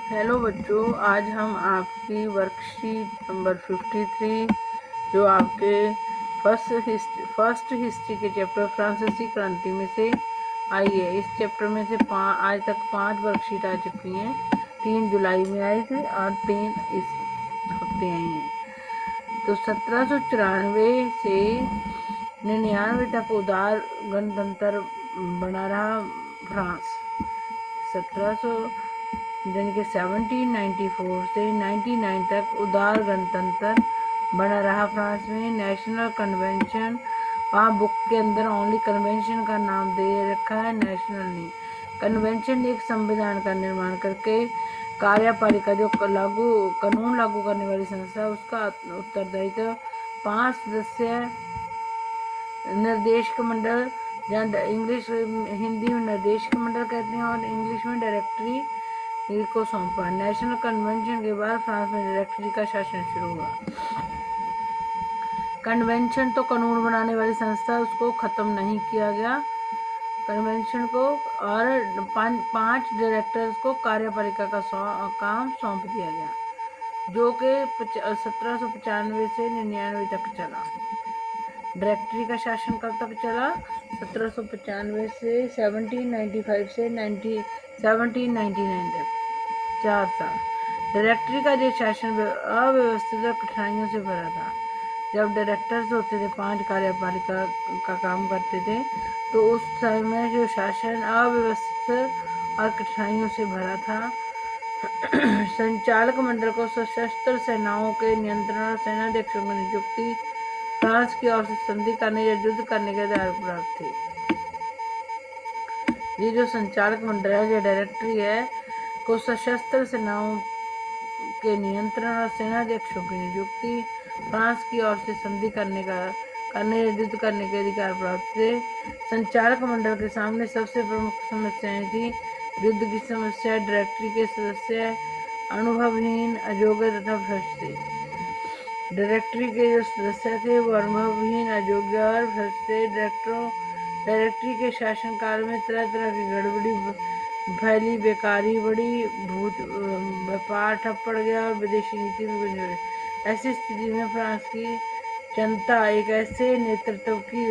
Hello बच्चों, आज हम आपकी वर्कशीट नंबर 53 जो आपके फर्स्ट हिस्ट्री के चैप्टर फ्रांसीसी क्रांति में से आई है। इस चैप्टर में से आज तक 5 वर्कशीट आ चुकी हैं। 3 जुलाई में आई थी और 3 इस हफ्ते आई हैं। तो 1794 से 99 तक उदार गणतंत्र बना रहा फ्रांस। 1794 से 99 तक उदार गणतंत्र बना रहा फ्रांस में। नेशनल कन्वेंशन, वहाँ बुक के अंदर ओनली कन्वेंशन का नाम दे रखा है, नेशनल नहीं। कन्वेंशन एक संविधान का निर्माण करके कार्यपालिका जो कानून लागू करने वाली संस्था, उसका उत्तरदायित्व 5 सदस्य निर्देशक मंडल, जहाँ इंग्लिश हिंदी में निर्देशक मंडल कहते हैं और इंग्लिश में डायरेक्टरी को सौंपा। नेशनल कन्वेंशन के बाद फ्रांस में डायरेक्टरी का शासन शुरू हुआ। कन्वेंशन तो कानून बनाने वाली संस्था, उसको खत्म नहीं किया गया कन्वेंशन को, और 5 डायरेक्टर्स को कार्यपालिका का काम सौंप दिया गया, जो कि 1795 से 99 तक चला। डायरेक्टरी का शासन कब तक चला? 1795 से 1795 से 1799 तक, 4 साल। डायरेक्टरी का जो शासन अव्यवस्थित और कठिनाइयों से भरा था। जब डायरेक्टर्स होते थे 5 कार्यपालिका का काम करते थे, तो उस समय जो शासन अव्यवस्थित और कठिनाइयों से भरा था। संचालक मंडल को सशस्त्र सेनाओं के नियंत्रण और सेनाध्यक्षों की नियुक्ति फ्रांस की ओर से संधि करने या युद्ध करने के आधार पर प्राप्त थी। ये जो संचालक मंडल है, जो डायरेक्टरी है, को सशस्त्र सेनाओं के नियंत्रण और सेनाध्यक्षों की नियुक्ति फ्रांस की ओर से संधि करने या युद्ध करने के अधिकार प्राप्त थे। संचालक मंडल के सामने सबसे प्रमुख समस्याएं थी युद्ध की समस्या, डायरेक्टरी के सदस्य अनुभवहीन, अयोग्य तथा भ्रष्ट थे। डायरेक्टरी के जो सदस्य थे वो अनुभवहीन, अयोग्य और भ्रष्ट थे। डायरेक्टरी के शासनकाल में तरह तरह की गड़बड़ी फैली, बेकारी बढ़ी, व्यापार ठप पड़ गया और विदेशी नीति भी गुंजरी। ऐसी स्थिति में फ्रांस की जनता एक ऐसे नेतृत्व की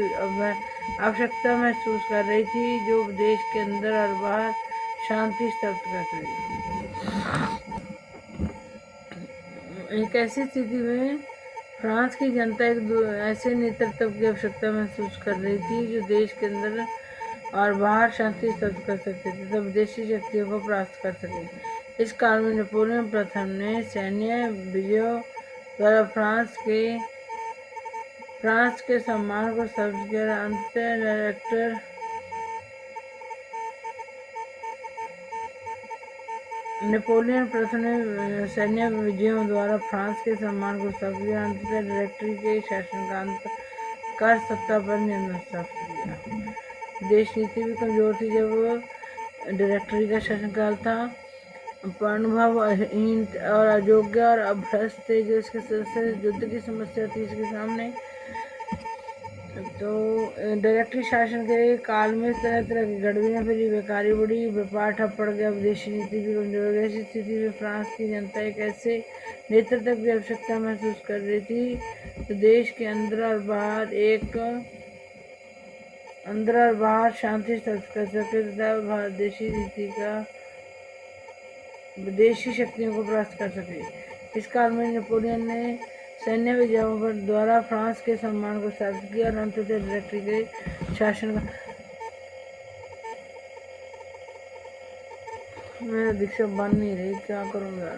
आवश्यकता महसूस कर रही थी जो देश के अंदर और बाहर शांति स्थापित कर सके। एक ऐसी स्थिति में फ्रांस की जनता एक ऐसे नेतृत्व की आवश्यकता महसूस कर रही थी जो देश के अंदर और बाहर शांति स्थापित कर सकते थे, तब विदेशी शक्तियों को परास्त कर सके। इस काल में नेपोलियन प्रथम ने सैन्य विजयों द्वारा फ्रांस के सम्मान को स्थापित किया। अंततः डायरेक्टर नेपोलियन प्रथम ने सैन्य विजयों द्वारा फ्रांस के सम्मान को स्थापित किया। अंततः डायरेक्टरी के शासन का अंत कर सत्ता पर नियंत्रण स्थापित किया। देश नीति भी कमजोर थी जब डायरेक्टरी का शासनकाल था। अनुभवहीन और अयोग्य और अभ्रष्ट थे जो इसके सदस्य, युद्ध की समस्या थी इसके सामने। तो डायरेक्टरी शासन के काल में तरह तरह की गड़बड़ियाँ फैली, बेकारी बढ़ी, व्यापार ठप पड़ गया, विदेशी नीति भी कमजोर हो गई। ऐसी स्थिति में फ्रांस की जनता एक ऐसे नेतृत्व की आवश्यकता महसूस कर रही थी तो देश के अंदर और बाहर शांति स्थापित कर सके तथा विदेशी शक्तियों को परास्त कर सके। इस काल में नेपोलियन ने सैन्य विजयों द्वारा फ्रांस के सम्मान को स्थापित किया और अंततः डायरेक्टरी के शासन का। मेरा दीक्षा बन नहीं रही, क्या करूँगा।